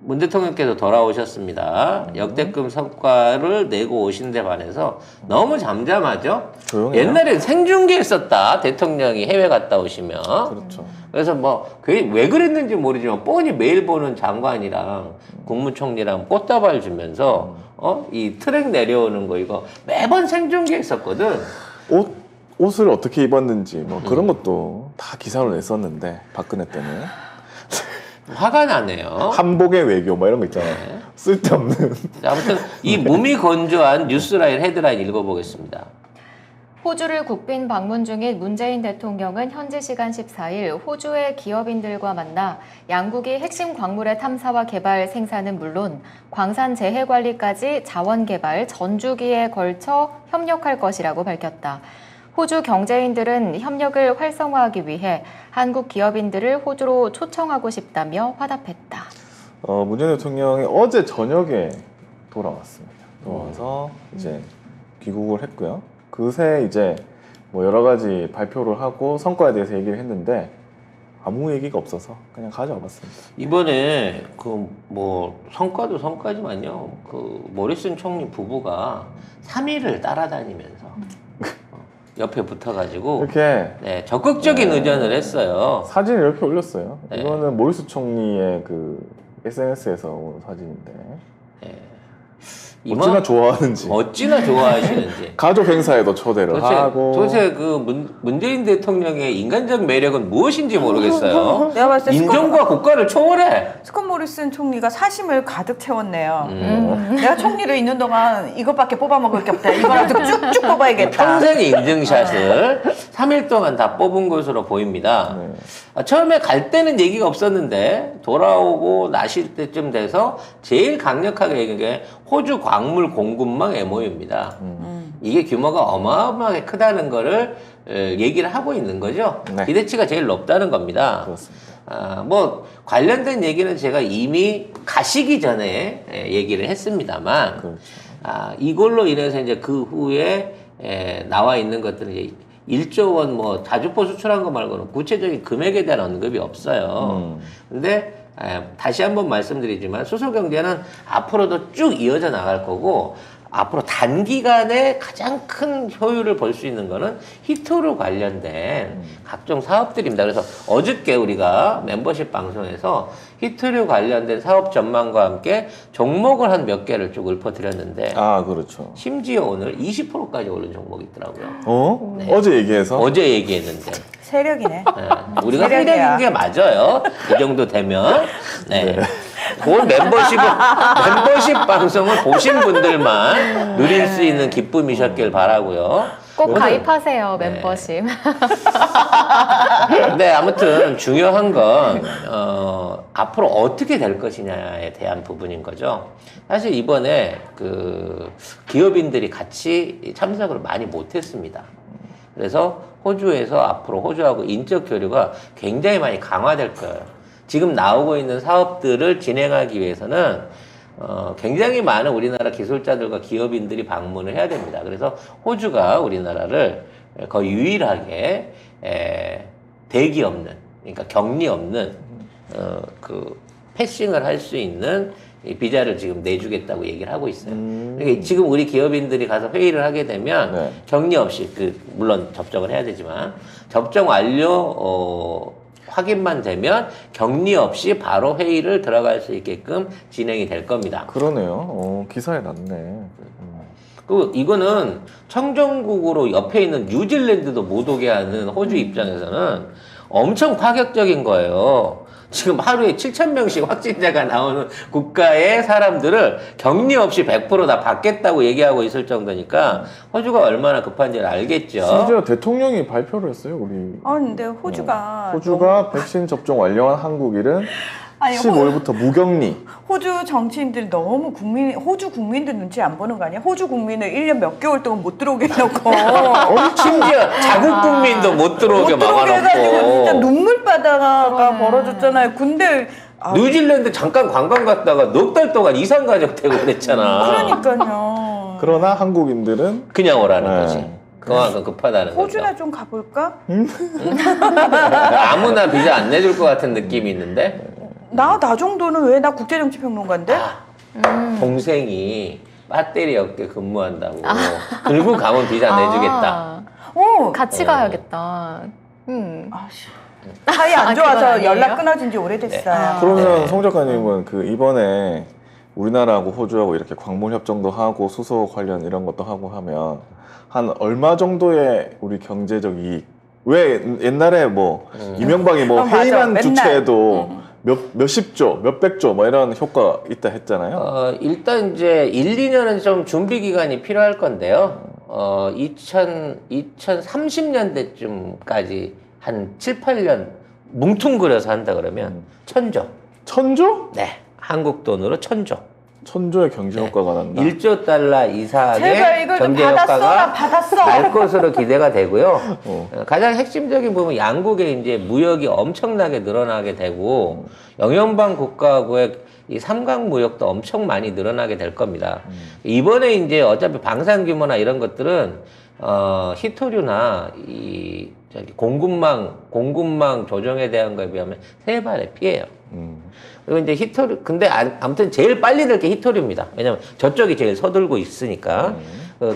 문 대통령께서 돌아오셨습니다. 역대급 성과를 내고 오신 데 반해서 너무 잠잠하죠? 조용해요. 옛날엔 생중계했었다. 대통령이 해외 갔다 오시면. 그렇죠. 그래서 뭐, 그게 왜 그랬는지 모르지만 뻔히 매일 보는 장관이랑 국무총리랑 꽃다발 주면서, 이 트랙 내려오는 거 이거 매번 생중계했었거든. 옷을 어떻게 입었는지 뭐 그런 것도 다 기사로 냈었는데 박근혜 때는 화가 나네요. 한복의 외교 뭐 이런 거 있잖아요. 네. 쓸데없는. 자, 아무튼 이 몸이 건조한 뉴스라인 헤드라인 읽어보겠습니다. 호주를 국빈 방문 중인 문재인 대통령은 현지 시간 14일 호주의 기업인들과 만나 양국이 핵심 광물의 탐사와 개발 생산은 물론 광산 재해 관리까지 자원 개발 전주기에 걸쳐 협력할 것이라고 밝혔다. 호주 경제인들은 협력을 활성화하기 위해 한국 기업인들을 호주로 초청하고 싶다며 화답했다. 문재인 대통령이 어제 저녁에 돌아왔습니다. 돌아와서 이제 귀국을 했고요. 그새 이제 뭐 여러 가지 발표를 하고 성과에 대해서 얘기를 했는데 아무 얘기가 없어서 그냥 가져와 봤습니다. 이번에 그 뭐 성과도 성과지만요. 그 모리슨 총리 부부가 3일을 따라다니면서 옆에 붙어가지고 이렇게 네, 적극적인 의전을 했어요. 사진을 이렇게 올렸어요. 네. 이거는 모리스 총리의 그 SNS에서 온 사진인데 어찌나 좋아하는지 어찌나 좋아하시는지. 가족 행사에도 초대를 하고 도대체 그 문재인 대통령의 인간적 매력은 무엇인지 모르겠어요. 내가 봤을 때 인종과 국가를 초월해. 스콧 모리슨 총리가 사심을 가득 채웠네요. 내가 총리로 있는 동안 이것밖에 뽑아 먹을 게 없다. 이거라도 쭉쭉 뽑아야겠다. 평생 인증샷을 3일 동안 다 뽑은 것으로 보입니다. 처음에 갈 때는 얘기가 없었는데 돌아오고 나실 때쯤 돼서 제일 강력하게 얘기한 게 호주 광물 공급망 MOU입니다. 이게 규모가 어마어마하게 크다는 거를 얘기를 하고 있는 거죠. 네. 기대치가 제일 높다는 겁니다. 그렇습니다. 뭐 관련된 얘기는 제가 이미 가시기 전에 얘기를 했습니다만 그렇죠. 이걸로 인해서 이제 그 후에 나와 있는 것들은 이제 1조 원 뭐 다주포 수출한 거 말고는 구체적인 금액에 대한 언급이 없어요. 근데 다시 한번 말씀드리지만 수소 경제는 앞으로도 쭉 이어져 나갈 거고 앞으로 단기간에 가장 큰 효율을 볼 수 있는 거는 히토류 관련된 각종 사업들입니다. 그래서 어저께 우리가 멤버십 방송에서 히토류 관련된 사업 전망과 함께 종목을 한 몇 개를 쭉 읊어드렸는데 그렇죠. 심지어 오늘 20%까지 오른 종목이 있더라고요. 네. 어제 얘기해서 어제 얘기했는데 세력이네. 우리가 세력이야. 세력인 게 맞아요. 이 정도 되면. 네. 그걸 멤버십 방송을 보신 분들만 누릴 수 있는 기쁨이셨길 바라고요. 꼭 가입하세요, 멤버십. 네, 아무튼 중요한 건 앞으로 어떻게 될 것이냐에 대한 부분인 거죠. 사실 이번에 그 기업인들이 같이 참석을 많이 못했습니다. 그래서 호주에서 앞으로 호주하고 인적 교류가 굉장히 많이 강화될 거예요. 지금 나오고 있는 사업들을 진행하기 위해서는 굉장히 많은 우리나라 기술자들과 기업인들이 방문을 해야 됩니다. 그래서 호주가 우리나라를 거의 유일하게 대기 없는, 그러니까 격리 없는 그 패싱을 할 수 있는 이 비자를 지금 내주겠다고 얘기를 하고 있어요. 그러니까 지금 우리 기업인들이 가서 회의를 하게 되면 격리 없이 물론 접종을 해야 되지만 접종 완료 확인만 되면 격리 없이 바로 회의를 들어갈 수 있게끔 진행이 될 겁니다. 그러네요. 기사에 났네. 그 이거는 청정국으로 옆에 있는 뉴질랜드도 못 오게 하는 호주 입장에서는 엄청 파격적인 거예요. 지금 하루에 7,000명씩 확진자가 나오는 국가의 사람들을 격리 없이 100% 다 받겠다고 얘기하고 있을 정도니까 호주가 얼마나 급한지를 알겠죠. 심지어 대통령이 발표를 했어요, 우리. 근데 호주가 호주가 백신 접종 완료한 한국인은 아니, 15일부터 무격리. 호주 정치인들 너무 호주 국민들 눈치 안 보는 거 아니야? 호주 국민을 1년 몇 개월 동안 못 들어오게 해놓고 심지어 자국 국민도 못 들어오게 못 들어오게 해가지고 진짜 막아놓고 눈물바다가 벌어졌잖아요. 근데 뉴질랜드 잠깐 관광 갔다가 넉 달 동안 이상 가족 되고 그랬잖아. 그러니까요. 그러나 한국인들은 그냥 오라는 거지. 그만큼 급하다는 호주나 거죠. 좀 가볼까? 아무나 비자 안 내줄 것 같은 느낌이 있는데. 나 정도는 왜 나 국제정치평론가인데? 동생이 배터리 업계 근무한다고 들고 가면 비자 내주겠다. 같이 어. 가야겠다. 아씨. 사이 안 그건 좋아서 아니에요? 연락 끊어진 지 오래됐어요. 그러면 네. 송 작가님은 그 이번에 우리나라하고 호주하고 이렇게 광물 협정도 하고 수소 관련 이런 것도 하고 하면 한 얼마 정도의 우리 경제적 이익? 왜 옛날에 뭐 이명박이 뭐 맞아. 회의만 맨날. 주최해도 몇십조, 몇백조 뭐 이런 효과 있다 했잖아요. 일단 이제 1, 2년은 좀 준비 기간이 필요할 건데요. 2030년대쯤까지 한 7, 8년 뭉퉁그려서 한다 그러면 1000조. 1000조? 네. 한국 돈으로 1000조. 1000조의 경제 효과가 난다. 1조 달러 제발 이상의 이걸 좀 경제 받았어. 나 효과가 받았어. 날 것으로 기대가 되고요. 어. 가장 핵심적인 부분 양국의 이제 무역이 엄청나게 늘어나게 되고 영연방 국가하고의 이 삼각 무역도 엄청 많이 늘어나게 될 겁니다. 이번에 이제 어차피 방산 규모나 이런 것들은 히토류나 이 저기 공급망 조정에 대한 거에 비하면 3배의 피해요. 그리고 이제 히토류, 근데 아무튼 제일 빨리 될 게 히토류입니다. 왜냐면 저쪽이 제일 서들고 있으니까.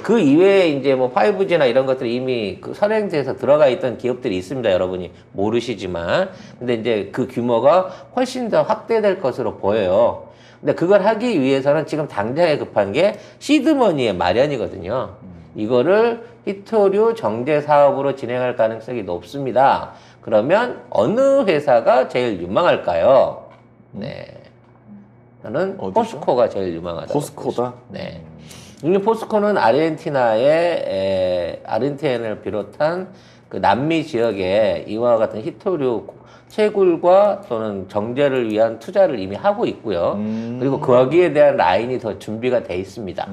그 이외에 이제 뭐 5G나 이런 것들이 이미 그 선행돼서 들어가 있던 기업들이 있습니다. 여러분이 모르시지만. 근데 이제 그 규모가 훨씬 더 확대될 것으로 보여요. 근데 그걸 하기 위해서는 지금 당장에 급한 게 시드머니의 마련이거든요. 이거를 히토류 정제 사업으로 진행할 가능성이 높습니다. 그러면 어느 회사가 제일 유망할까요? 네. 저는 어디죠? 포스코가 제일 유망하다. 포스코다? 네. 이 포스코는 아르헨티나를 비롯한 그 남미 지역에 이와 같은 히토류 채굴과 또는 정제를 위한 투자를 이미 하고 있고요. 그리고 거기에 대한 라인이 더 준비가 돼 있습니다.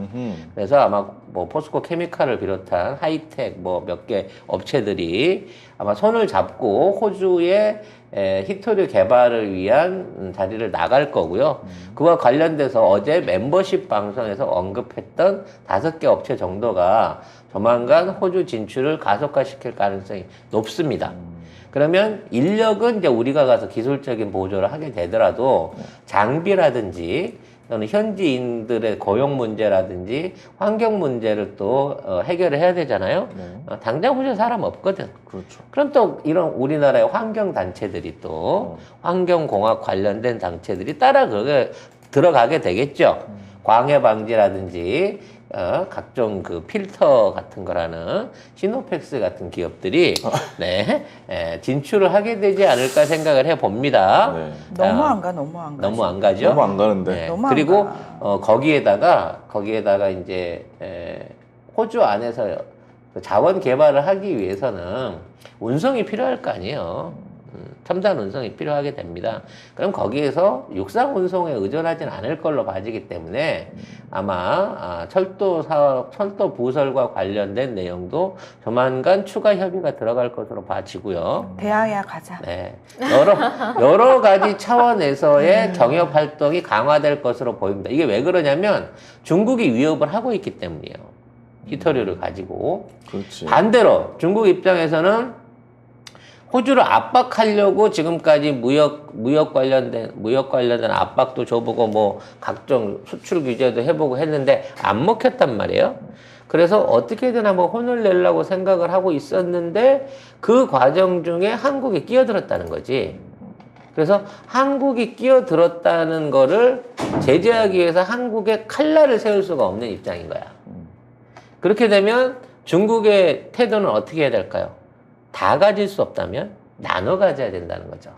그래서 아마 뭐 포스코 케미칼을 비롯한 하이텍 뭐 몇 개 업체들이 아마 손을 잡고 호주의 히토류 개발을 위한 자리를 나갈 거고요. 그와 관련돼서 어제 멤버십 방송에서 언급했던 5개 업체 정도가 조만간 호주 진출을 가속화시킬 가능성이 높습니다. 그러면 인력은 이제 우리가 가서 기술적인 보조를 하게 되더라도 장비라든지 또는 현지인들의 고용 문제라든지 환경 문제를 또 해결을 해야 되잖아요. 당장 호주에 사람 없거든. 그렇죠. 그럼 또 이런 우리나라의 환경 단체들이 또 환경공학 관련된 단체들이 따라 그게 들어가게 되겠죠. 광해 방지라든지 각종 그 필터 같은 거라는 시노펙스 같은 기업들이 진출을 하게 되지 않을까 생각을 해 봅니다. 네. 너무 안 가, 너무 안 가. 너무 안 가죠? 너무 안 가는데. 네. 너무 안 그리고 가. 거기에다가 이제 호주 안에서 그 자원 개발을 하기 위해서는 운송이 필요할 거 아니에요. 첨단 운송이 필요하게 됩니다. 그럼 거기에서 육상 운송에 의존하지는 않을 걸로 봐지기 때문에 아마 철도 사업, 철도 부설과 관련된 내용도 조만간 추가 협의가 들어갈 것으로 봐지고요. 대하야 가자. 네. 여러 가지 차원에서의 경협 활동이 강화될 것으로 보입니다. 이게 왜 그러냐면 중국이 위협을 하고 있기 때문이에요. 히토류를 가지고. 그렇지. 반대로 중국 입장에서는 호주를 압박하려고 지금까지 무역 관련된 압박도 줘보고 뭐 각종 수출 규제도 해보고 했는데 안 먹혔단 말이에요. 그래서 어떻게든 한번 혼을 내려고 생각을 하고 있었는데 그 과정 중에 한국이 끼어들었다는 거지. 그래서 한국이 끼어들었다는 거를 제재하기 위해서 한국에 칼날을 세울 수가 없는 입장인 거야. 그렇게 되면 중국의 태도는 어떻게 해야 될까요? 다 가질 수 없다면 나눠 가져야 된다는 거죠.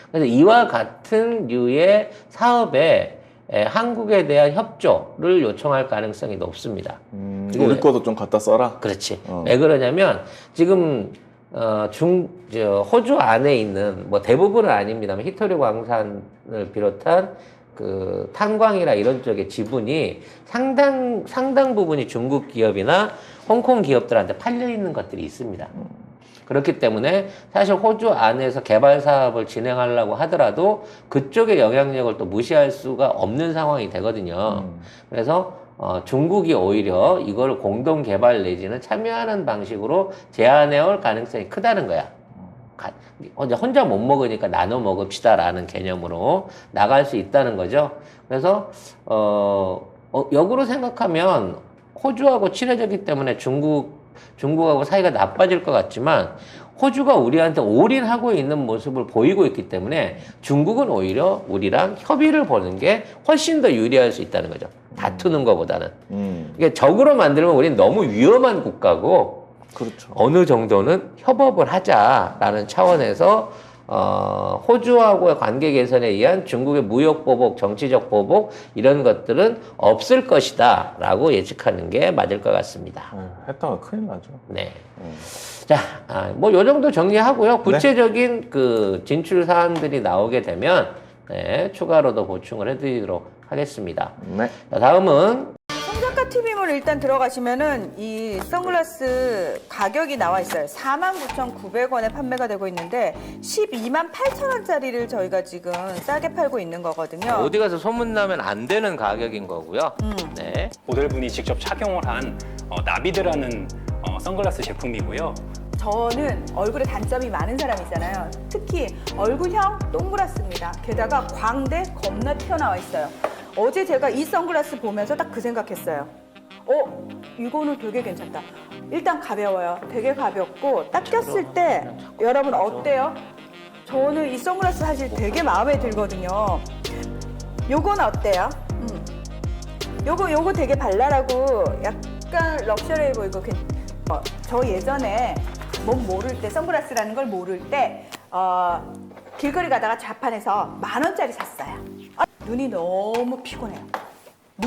그래서 이와 같은 류의 사업에 한국에 대한 협조를 요청할 가능성이 높습니다. 우리 것도 좀 갖다 써라. 그렇지. 왜 그러냐면 지금 호주 안에 있는 뭐 대부분은 아닙니다만 히토류 광산을 비롯한 그 탄광이나 이런 쪽의 지분이 상당 부분이 중국 기업이나 홍콩 기업들한테 팔려 있는 것들이 있습니다. 그렇기 때문에 사실 호주 안에서 개발 사업을 진행하려고 하더라도 그쪽의 영향력을 또 무시할 수가 없는 상황이 되거든요. 그래서 중국이 오히려 이걸 공동 개발 내지는 참여하는 방식으로 제안해 올 가능성이 크다는 거야. 혼자 못 먹으니까 나눠 먹읍시다라는 개념으로 나갈 수 있다는 거죠. 그래서 역으로 생각하면 호주하고 친해졌기 때문에 중국하고 사이가 나빠질 것 같지만 호주가 우리한테 올인하고 있는 모습을 보이고 있기 때문에 중국은 오히려 우리랑 협의를 보는 게 훨씬 더 유리할 수 있다는 거죠. 다투는 것보다는. 이게 적으로 만들면 우리는 너무 위험한 국가고 그렇죠. 어느 정도는 협업을 하자라는 차원에서 호주하고의 관계 개선에 의한 중국의 무역 보복, 정치적 보복 이런 것들은 없을 것이다라고 예측하는 게 맞을 것 같습니다. 했다가 큰일 나죠. 네. 자, 뭐 요 정도 정리하고요. 구체적인 그 진출 사안들이 나오게 되면 네, 추가로도 보충을 해드리도록 하겠습니다. 네. 자, 다음은 송작가 TV몰 일단 들어가시면은 이 선글라스 가격이 나와 있어요. 49,900원에 판매가 되고 있는데 128,000원짜리를 저희가 지금 싸게 팔고 있는 거거든요. 어디 가서 소문나면 안 되는 가격인 거고요. 네. 모델분이 직접 착용을 한 나비드라는 선글라스 제품이고요. 저는 얼굴에 단점이 많은 사람이잖아요. 특히 얼굴형 동그랗습니다. 게다가 광대 겁나 튀어나와 있어요. 어제 제가 이 선글라스 보면서 딱 그 생각했어요. 이거는 되게 괜찮다. 일단 가벼워요. 되게 가볍고 딱 꼈을 때 여러분 어때요? 저는 이 선글라스 사실 되게 마음에 들거든요. 요건 어때요? 요거 되게 발랄하고 약간 럭셔리해 보이고 저 예전에 몸 모를 때 선글라스라는 걸 모를 때 길거리 가다가 자판에서 10,000원짜리 샀어요. 눈이 너무 피곤해요.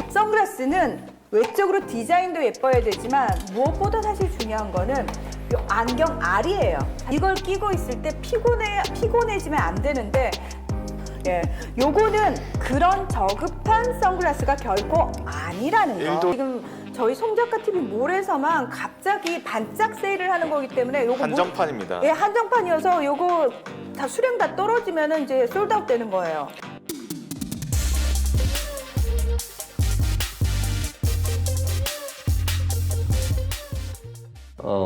선글라스는 외적으로 디자인도 예뻐야 되지만 무엇보다 사실 중요한 거는 이 안경 알이에요. 이걸 끼고 있을 때 피곤해지면 안 되는데 요거는 그런 저급한 선글라스가 결코 아니라는 거. 지금 저희 송작가 TV 몰에서만 갑자기 반짝 세일을 하는 거기 때문에 요거 한정판입니다. 한정판이어서 요거 다 수량 다 떨어지면은 이제 솔드아웃 되는 거예요.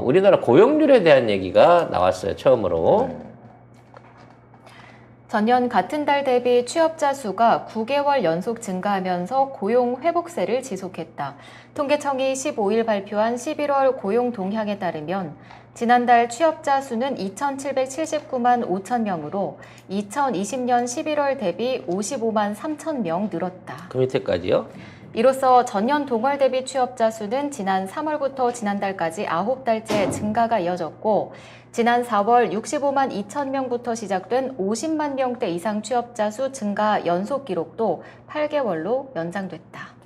우리나라 고용률에 대한 얘기가 나왔어요. 처음으로. 네. 전년 같은 달 대비 취업자 수가 9개월 연속 증가하면서 고용 회복세를 지속했다. 통계청이 15일 발표한 11월 고용 동향에 따르면 지난달 취업자 수는 2,779만 5천 명으로 2020년 11월 대비 55만 3천 명 늘었다. 그 밑에까지요. 이로써 전년 동월 대비 취업자 수는 지난 3월부터 지난달까지 9달째 증가가 이어졌고 지난 4월 65만 2천 명부터 시작된 50만 명대 이상 취업자 수 증가 연속 기록도 8개월로 연장됐다.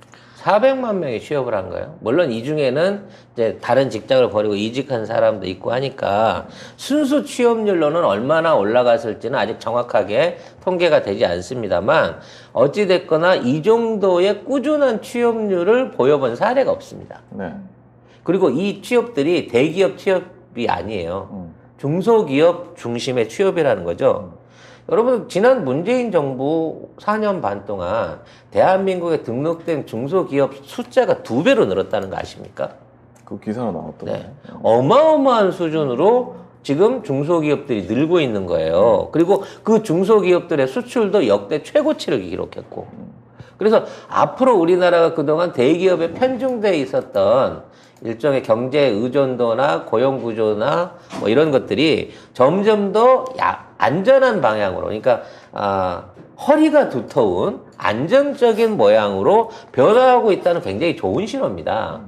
400만 명이 취업을 한 거예요. 물론 이 중에는 이제 다른 직장을 버리고 이직한 사람도 있고 하니까 순수 취업률로는 얼마나 올라갔을지는 아직 정확하게 통계가 되지 않습니다만 어찌됐거나 이 정도의 꾸준한 취업률을 보여본 사례가 없습니다. 네. 그리고 이 취업들이 대기업 취업이 아니에요. 중소기업 중심의 취업이라는 거죠. 여러분 지난 문재인 정부 4년 반 동안 대한민국에 등록된 중소기업 숫자가 2배로 늘었다는 거 아십니까? 그 기사가 나왔더라고요. 네. 어마어마한 수준으로 지금 중소기업들이 늘고 있는 거예요. 그리고 그 중소기업들의 수출도 역대 최고치를 기록했고. 그래서 앞으로 우리나라가 그동안 대기업에 편중돼 있었던 일종의 경제 의존도나 고용 구조나 뭐 이런 것들이 점점 더 안전한 방향으로, 그러니까 허리가 두터운 안정적인 모양으로 변화하고 있다는 굉장히 좋은 신호입니다.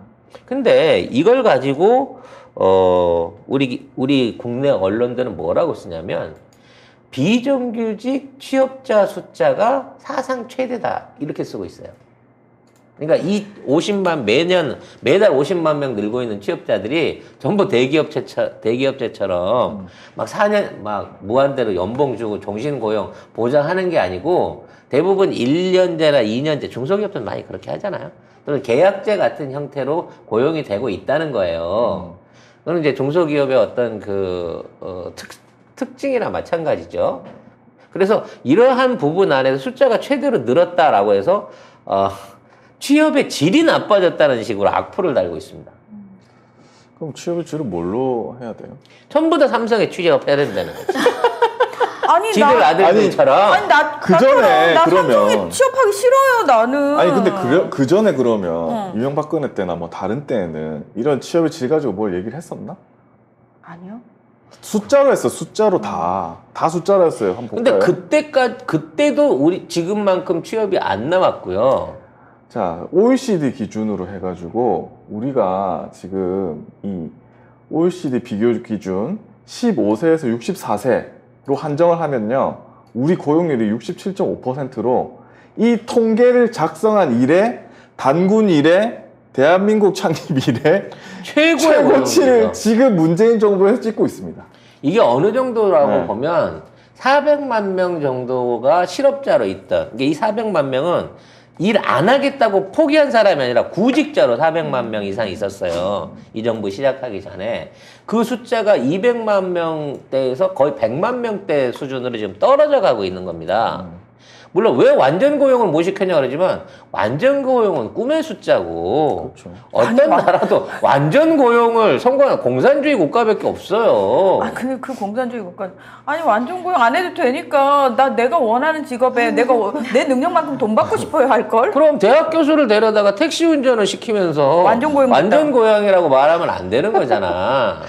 근데 이걸 가지고 우리 국내 언론들은 뭐라고 쓰냐면 비정규직 취업자 숫자가 사상 최대다 이렇게 쓰고 있어요. 그러니까 이 50만 매달 50만 명 늘고 있는 취업자들이 전부 대기업체처럼 막 4년 막 무한대로 연봉 주고 종신 고용 보장하는 게 아니고 대부분 1년제나 2년제 중소기업들은 많이 그렇게 하잖아요. 또는 계약제 같은 형태로 고용이 되고 있다는 거예요. 그건 이제 중소기업의 어떤 특징이나 마찬가지죠. 그래서 이러한 부분 안에서 숫자가 최대로 늘었다라고 해서 취업의 질이 나빠졌다는 식으로 악플을 달고 있습니다. 그럼 취업 유치를 뭘로 해야 돼요? 전부 다 삼성에 취업해야 된다는 거지. 아니 지들 아들들처럼. 아니 나 그 전에 나 그러면- 삼성에 취업하기 싫어요 나는. 아니 근데 그 전에 그러면 유명박근혜 때나 뭐 다른 때는 이런 취업의 질 가지고 뭘 얘기를 했었나? 아니요. 숫자로 했어. 숫자로 다 숫자로 했어요. 한번 근데 볼까요? 그때도 우리 지금만큼 취업이 안 나왔고요. 자, OECD 기준으로 해가지고 우리가 지금 이 OECD 비교 기준 15세에서 64세로 한정을 하면요, 우리 고용률이 67.5%로 이 통계를 작성한 이래, 단군 이래, 대한민국 창립 이래 최고의 최고치를 고용률이죠. 지금 문재인 정부에서 찍고 있습니다. 이게 어느 정도라고 네. 보면 400만 명 정도가 실업자로 있던, 이게 이 400만 명은 일 안 하겠다고 포기한 사람이 아니라 구직자로 400만 명 이상 있었어요. 이 정부 시작하기 전에. 그 숫자가 200만 명대에서 거의 100만 명대 수준으로 지금 떨어져 가고 있는 겁니다. 물론 왜 완전 고용을 못 시켰냐 그러지만 완전 고용은 꿈의 숫자고 그렇죠. 어떤 나라도 완전 고용을 성공한 공산주의 국가밖에 없어요. 아, 그 공산주의 국가. 아니, 완전 고용 안 해도 되니까, 내가 원하는 직업에 내 능력만큼 돈 받고 싶어요, 할걸? 그럼 대학 교수를 데려다가 택시 운전을 시키면서 완전 고용 완전 고용이라고 말하면 안 되는 거잖아.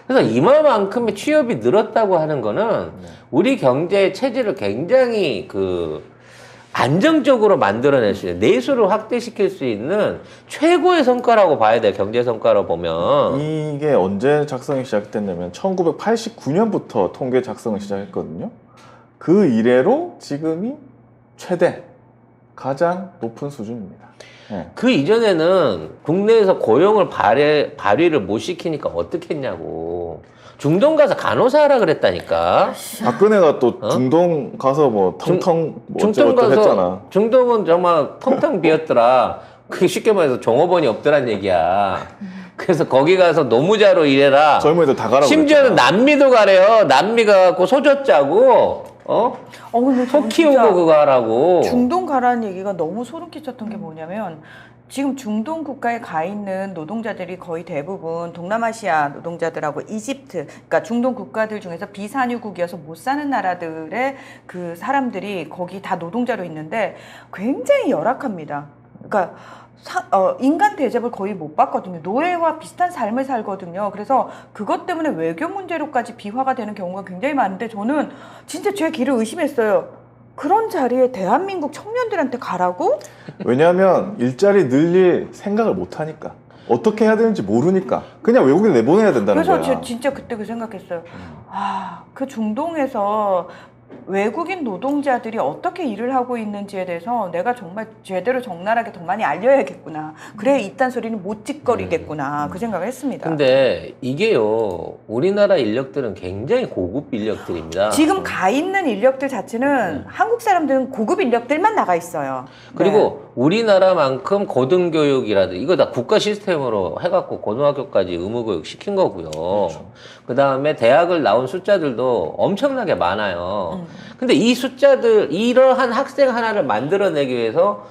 그래서 이만큼의 취업이 늘었다고 하는 거는 우리 경제의 체질을 굉장히 안정적으로 만들어낼 수 있는, 내수를 확대시킬 수 있는 최고의 성과라고 봐야 돼요. 경제 성과로 보면. 이게 언제 작성이 시작됐냐면 1989년부터 통계 작성을 시작했거든요. 그 이래로 지금이 최대, 가장 높은 수준입니다. 네. 그 이전에는 국내에서 고용을 발휘를 못 시키니까 어떻게 했냐고. 중동 가서 간호사 하라 그랬다니까. 박근혜가 또 어? 중동 가서 뭐 텅텅 뭐 중동 어쩌고저쩌고 가서 했잖아. 중동은 정말 텅텅 비었더라. 그게 쉽게 말해서 종업원이 없더란 얘기야. 그래서 거기 가서 노무자로 일해라. 젊은이들 다 가라고 심지어는 그랬잖아. 남미도 가래요. 남미 가갖고 소젖 짜고 근데 소 저는 키우고 진짜 그거 하라고. 중동 가라는 얘기가 너무 소름 끼쳤던 게 뭐냐면, 지금 중동 국가에 가 있는 노동자들이 거의 대부분 동남아시아 노동자들하고 이집트, 그러니까 중동 국가들 중에서 비산유국이어서 못 사는 나라들의 그 사람들이 거기 다 노동자로 있는데 굉장히 열악합니다. 그러니까 인간 대접을 거의 못 받거든요. 노예와 비슷한 삶을 살거든요. 그래서 그것 때문에 외교 문제로까지 비화가 되는 경우가 굉장히 많은데, 저는 진짜 제 길을 의심했어요. 그런 자리에 대한민국 청년들한테 가라고? 왜냐하면 일자리 늘릴 생각을 못 하니까. 어떻게 해야 되는지 모르니까 그냥 외국에 내보내야 된다는 그래서 거야. 제가 진짜 그때 그 생각했어요. 그 중동에서 외국인 노동자들이 어떻게 일을 하고 있는지에 대해서 내가 정말 제대로 적나라하게 더 많이 알려야겠구나. 그래 이딴 소리는 못 짓거리겠구나. 그 생각을 했습니다. 근데 이게요, 우리나라 인력들은 굉장히 고급 인력들입니다. 지금 가 있는 인력들 자체는 한국 사람들은 고급 인력들만 나가 있어요. 그리고 우리나라만큼 고등교육이라든지 이거 다 국가 시스템으로 해갖고 고등학교까지 의무교육 시킨 거고요. 그 다음에 대학을 나온 숫자들도 엄청나게 많아요. 근데 이 숫자들, 이러한 학생 하나를 만들어내기 위해서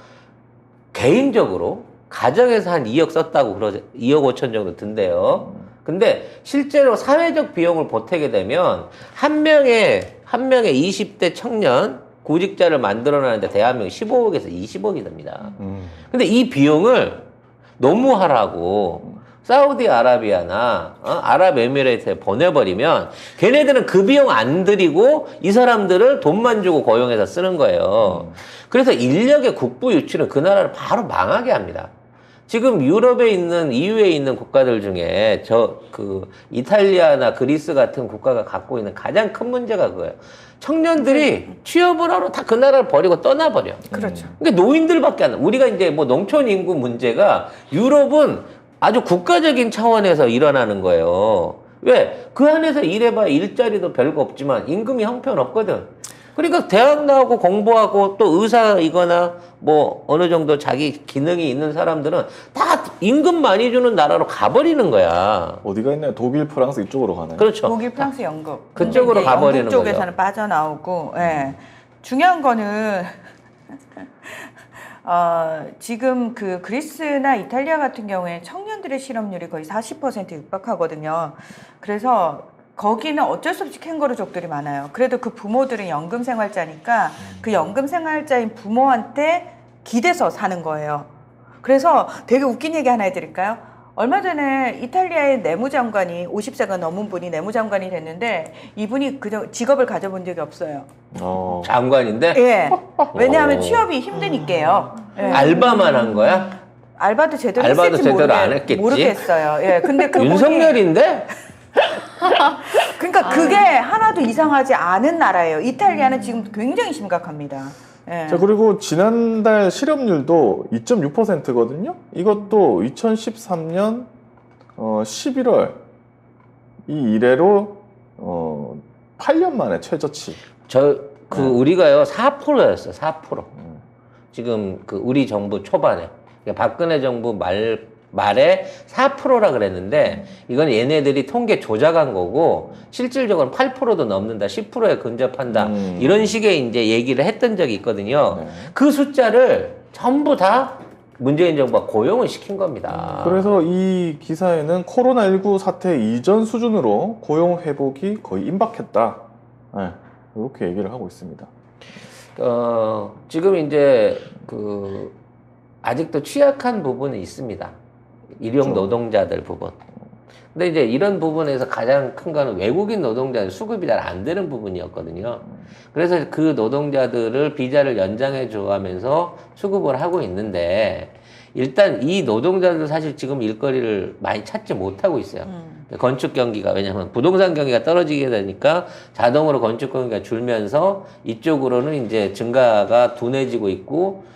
개인적으로 가정에서 한 2억 썼다고 그러죠. 2억 5천 정도 든대요. 근데 실제로 사회적 비용을 보태게 되면 한 명의 20대 청년 구직자를 만들어내는데 대한민국 15억에서 20억이 됩니다. 근데 이 비용을 노무하라고 사우디아라비아나 아랍에미레이트에 보내버리면 걔네들은 그 비용 안 들이고 이 사람들을 돈만 주고 고용해서 쓰는 거예요. 그래서 인력의 국부 유출은 그 나라를 바로 망하게 합니다. 지금 유럽에 있는, EU에 있는 국가들 중에 이탈리아나 그리스 같은 국가가 갖고 있는 가장 큰 문제가 그거예요. 청년들이 취업을 하러 다 그 나라를 버리고 떠나버려. 그렇죠. 그러니까 노인들밖에 안 나. 우리가 이제 뭐 농촌 인구 문제가 유럽은 아주 국가적인 차원에서 일어나는 거예요. 왜? 그 안에서 일해봐야 일자리도 별거 없지만 임금이 형편없거든. 그러니까 대학 나오고 공부하고 또 의사이거나 뭐 어느 정도 자기 기능이 있는 사람들은 다 임금 많이 주는 나라로 가버리는 거야. 어디가 있나요? 독일, 프랑스 이쪽으로 가나요? 그렇죠. 독일, 프랑스, 영국. 그쪽으로 근데 이제 가버리는 영국 쪽에서는 거죠. 빠져나오고, 예. 중요한 거는 지금 그 그리스나 이탈리아 같은 경우에 청년들의 실업률이 거의 40% 육박하거든요. 그래서 거기는 어쩔 수 없이 캥거루족들이 많아요. 그래도 그 부모들은 연금 생활자니까 그 연금 생활자인 부모한테 기대서 사는 거예요. 그래서 되게 웃긴 얘기 하나 해드릴까요? 얼마 전에 이탈리아의 내무장관이 50세가 넘은 분이 내무장관이 됐는데 이분이 그저 직업을 가져본 적이 없어요. 장관인데 예. 왜냐하면 오. 취업이 힘드니까요. 예. 알바만 한 거야? 알바도 제대로 알바도 했을지 제대로 안 했겠지? 모르겠어요. 예. 근데 그분이 윤석열인데? 그러니까 그게 하나도 이상하지 않은 나라예요. 이탈리아는 지금 굉장히 심각합니다. 예. 자, 그리고 지난달 실업률도 2.6%거든요. 이것도 2013년 11월 이 이래로 8년 만에 최저치. 우리가요 4%였어 4%. 지금 그 우리 정부 초반에 그러니까 박근혜 정부 말에 4%라 그랬는데 이건 얘네들이 통계 조작한 거고 실질적으로 8%도 넘는다, 10%에 근접한다 이런 식의 이제 얘기를 했던 적이 있거든요. 네. 그 숫자를 전부 다 문재인 정부가 고용을 시킨 겁니다. 그래서 이 기사에는 코로나19 사태 이전 수준으로 고용 회복이 거의 임박했다. 네, 이렇게 얘기를 하고 있습니다. 지금 이제 아직도 취약한 부분이 있습니다. 일용 그렇죠. 노동자들 부분. 근데 이제 이런 부분에서 가장 큰 거는 외국인 노동자들 수급이 잘 안 되는 부분이었거든요. 그래서 그 노동자들을 비자를 연장해 줘가면서 수급을 하고 있는데 일단 이 노동자들 사실 지금 일거리를 많이 찾지 못하고 있어요. 건축 경기가 왜냐하면 부동산 경기가 떨어지게 되니까 자동으로 건축 경기가 줄면서 이쪽으로는 이제 증가가 둔해지고 있고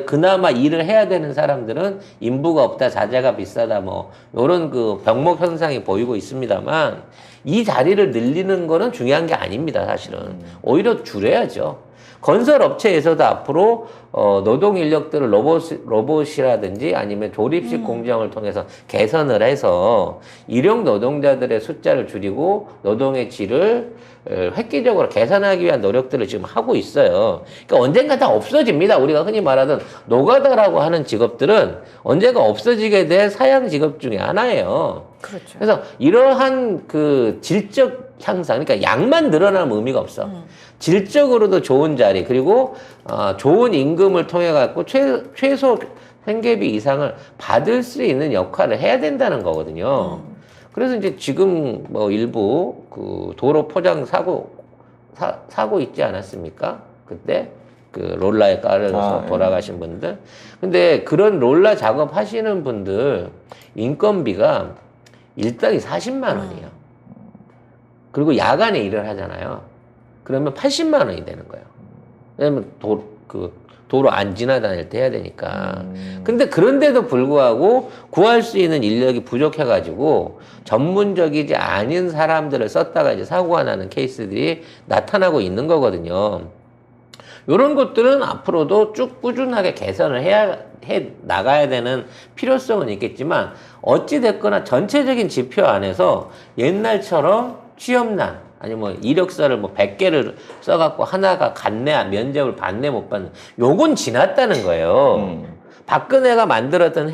그나마 일을 해야 되는 사람들은 인부가 없다, 자재가 비싸다, 뭐, 요런 그 병목 현상이 보이고 있습니다만, 이 자리를 늘리는 거는 중요한 게 아닙니다, 사실은. 오히려 줄여야죠. 건설 업체에서도 앞으로, 노동 인력들을 로봇이라든지 아니면 조립식 공정을 통해서 개선을 해서 일용 노동자들의 숫자를 줄이고 노동의 질을 획기적으로 개선하기 위한 노력들을 지금 하고 있어요. 그러니까 언젠가 다 없어집니다. 우리가 흔히 말하던 노가다라고 하는 직업들은 언젠가 없어지게 될 사양 직업 중에 하나예요. 그렇죠. 그래서 이러한 그 질적 향상, 그러니까 양만 늘어나면 의미가 없어. 질적으로도 좋은 자리, 그리고 좋은 임금을 통해 갖고 최소 생계비 이상을 받을 수 있는 역할을 해야 된다는 거거든요. 그래서 이제 지금 뭐 일부 그 도로 포장 사고 있지 않았습니까? 그때 그 롤러에 깔려서 돌아가신 분들. 근데 그런 롤러 작업 하시는 분들 인건비가 일당이 40만 원이에요. 그리고 야간에 일을 하잖아요. 그러면 80만 원이 되는 거예요. 왜냐면 도로 안 지나다닐 때 해야 되니까. 근데 그런데도 불구하고 구할 수 있는 인력이 부족해가지고 전문적이지 않은 사람들을 썼다가 이제 사고가 나는 케이스들이 나타나고 있는 거거든요. 이런 것들은 앞으로도 쭉 꾸준하게 개선을 해 나가야 되는 필요성은 있겠지만 어찌됐거나 전체적인 지표 안에서 옛날처럼 취업난 아니 뭐 이력서를 뭐 100개를 써갖고 하나가 갔네 면접을 받네 못 받는 요건 지났다는 거예요. 박근혜가 만들었던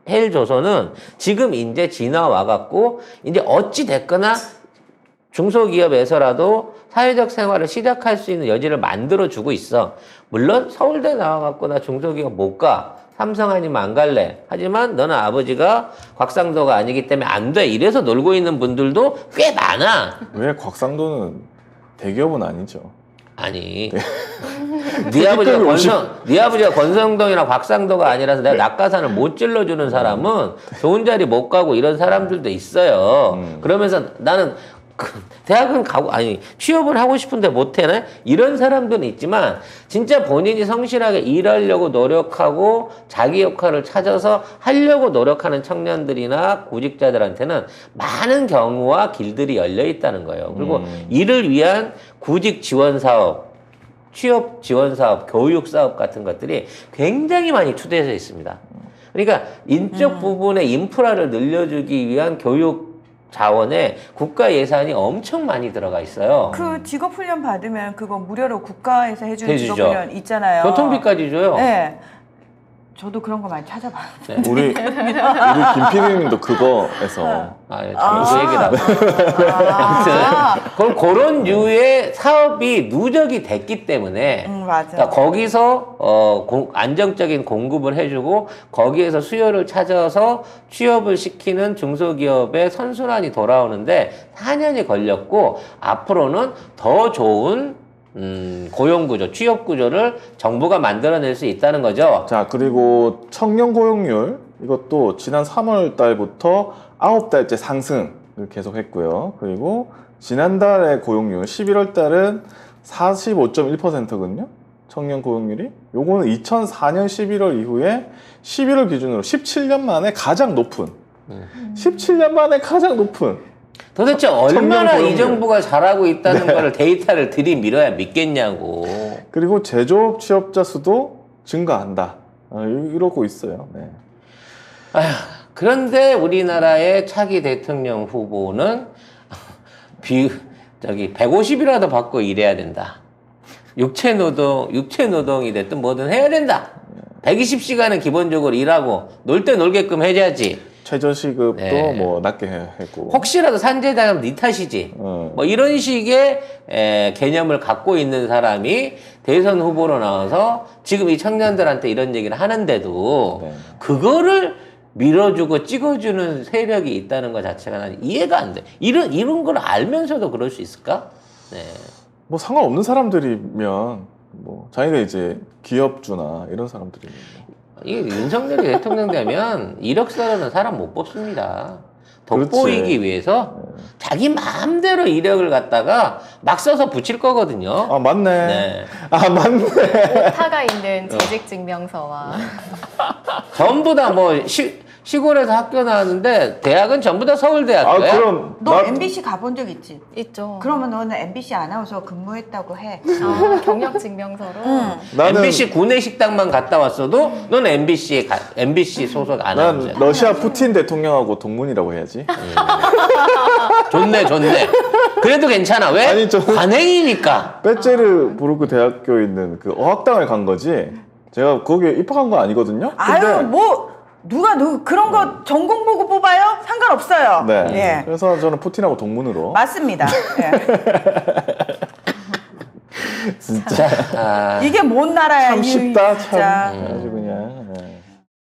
헬조선은 지금 이제 지나와갖고 이제 어찌 됐거나 중소기업에서라도 사회적 생활을 시작할 수 있는 여지를 만들어주고 있어. 물론 서울대 나와갖고 나 중소기업 못 가. 삼성 아니면 안 갈래. 하지만 너는 아버지가 곽상도가 아니기 때문에 안 돼. 이래서 놀고 있는 분들도 꽤 많아. 왜 곽상도는 대기업은 아니죠? 아니. 네 아버지가 권성동이나 곽상도가 아니라서 내가 낙하산을 못 찔러주는 사람은 좋은 자리 못 가고 이런 사람들도 있어요. 그러면서 나는 대학은 가고 취업을 하고 싶은데 못해네 이런 사람들은 있지만 진짜 본인이 성실하게 일하려고 노력하고 자기 역할을 찾아서 하려고 노력하는 청년들이나 구직자들한테는 많은 경우와 길들이 열려 있다는 거예요. 그리고 이를 위한 구직 지원 사업, 취업 지원 사업, 교육 사업 같은 것들이 굉장히 많이 투대해져 있습니다. 그러니까 인적 부분의 인프라를 늘려주기 위한 교육 자원에 국가 예산이 엄청 많이 들어가 있어요. 그 직업훈련 받으면 그거 무료로 국가에서 해주는 해주죠. 직업훈련 있잖아요. 교통비까지 줘요. 네. 저도 그런 거 많이 찾아봐요. 우리 김PD님도 그거에서 예, 그 얘기를 하고. 아, 아무튼 그런 류의 사업이 누적이 됐기 때문에 맞아. 그러니까 거기서 안정적인 공급을 해주고 거기에서 수요를 찾아서 취업을 시키는 중소기업의 선순환이 돌아오는데 4년이 걸렸고 앞으로는 더 좋은 고용구조, 취업구조를 정부가 만들어낼 수 있다는 거죠. 자, 그리고 청년 고용률 이것도 지난 3월 달부터 9달째 상승을 계속했고요. 그리고 지난달의 고용률 11월 달은 45.1%거든요. 청년 고용률이. 요거는 2004년 11월 이후에 11월 기준으로 17년 만에 가장 높은 17년 만에 가장 높은 도대체 얼마나 청년 이 정부가 잘하고 있다는 거를 데이터를 들이밀어야 믿겠냐고. 그리고 제조업 취업자 수도 증가한다. 이러고 있어요. 네. 그런데 우리나라의 차기 대통령 후보는 150이라도 받고 일해야 된다. 육체 노동이 됐든 뭐든 해야 된다. 120시간은 기본적으로 일하고 놀 때 놀게끔 해줘야지. 최저시급도 네. 뭐 낮게 했고. 혹시라도 산재당하면 네 탓이지. 뭐 이런 식의 개념을 갖고 있는 사람이 대선 후보로 나와서 지금 이 청년들한테 이런 얘기를 하는데도 네. 그거를 밀어주고 찍어주는 세력이 있다는 것 자체가 난 이해가 안 돼. 이런 걸 알면서도 그럴 수 있을까? 네. 뭐 상관없는 사람들이면 뭐 자기가 이제 기업주나 이런 사람들이면 이게 윤석열이 대통령 되면 이력서로는 사람 못 뽑습니다. 그렇지. 돋보이기 위해서 자기 마음대로 이력을 갖다가 막 써서 붙일 거거든요. 아 맞네. 네. 아 맞네. 오타가 있는 재직 증명서와 전부 다 뭐 시골에서 학교 나왔는데 대학은 전부 다 아 서울대학교야. 그럼 너 MBC 가본 적 있지? 있죠. 그러면 너는 MBC 아나운서 근무했다고 해. 경력 증명서로. 나는 MBC 구내식당만 갔다 왔어도 넌 MBC 소속 안 하는 난 러시아 푸틴 대통령하고 동문이라고 해야지. 좋네. 그래도 괜찮아. 왜? 아니, 저는- 관행이니까. 베제르부르크 대학교에 있는 그 어학당을 간 거지. 제가 거기에 입학한 거 아니거든요. 아유, 뭐 누가 그런 거 전공 보고 뽑아요? 상관없어요. 네. 예. 그래서 저는 푸틴하고 동문으로. 맞습니다. 예. 자, 이게 뭔 나라야, 참 이 쉽다 진짜. 참.